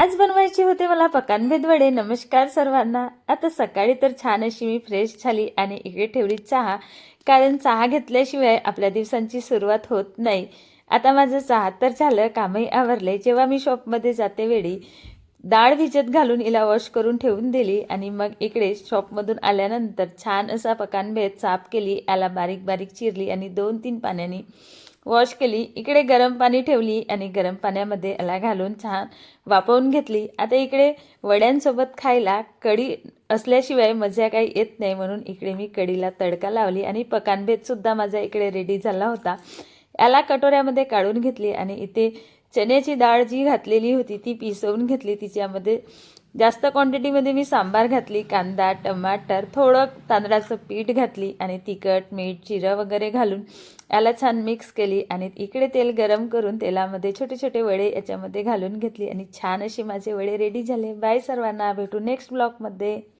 आज बनवायचे होते मला पकांबेद वडे। नमस्कार सर्वांना। आता सकाळी तर छान अशी मी फ्रेश झाली आणि इकडे ठेवली चहा, कारण चहा घेतल्याशिवाय आपल्या दिवसांची सुरुवात होत नाही। आता माझं चहा तर झालं, कामही आवरले। जेव्हा मी शॉपमध्ये जाते वेळी डाळ भिजत घालून हिला वॉश करून ठेवून दिली आणि मग इकडे शॉपमधून आल्यानंतर छान असा पकांबेद साफ केली, याला बारीक बारीक चिरली आणि 2-3 पाण्याने वॉश केली। इकडे गरम पाणी ठेवली आणि गरम पाण्यामध्ये याला घालून छान वाफवून घेतली। आता इकडे वड्यांसोबत खायला कढी असल्याशिवाय मजा काही येत नाही, म्हणून इकडे मी कढीला तडका लावली आणि पकांबेदसुद्धा माझा इकडे रेडी झाला होता। याला कटोऱ्यामध्ये काढून घेतली आणि इथे चण्याची डाळ जी घातलेली होती ती पिसवून घेतली। तिच्यामध्ये जास्त क्वांटिटीमध्ये मी सांबार घातली, कांदा, टमाटर, थोडं तांदळाचं पीठ घातली आणि तिखट, मीठ, जिरं वगैरे घालून याला छान मिक्स केली आणि इकडे तेल गरम करून तेलामध्ये छोटे छोटे वडे याच्यामध्ये घालून घेतली आणि छान असे माझे वडे रेडी झाले। बाय सर्वांना, भेटू नेक्स्ट ब्लॉगमध्ये।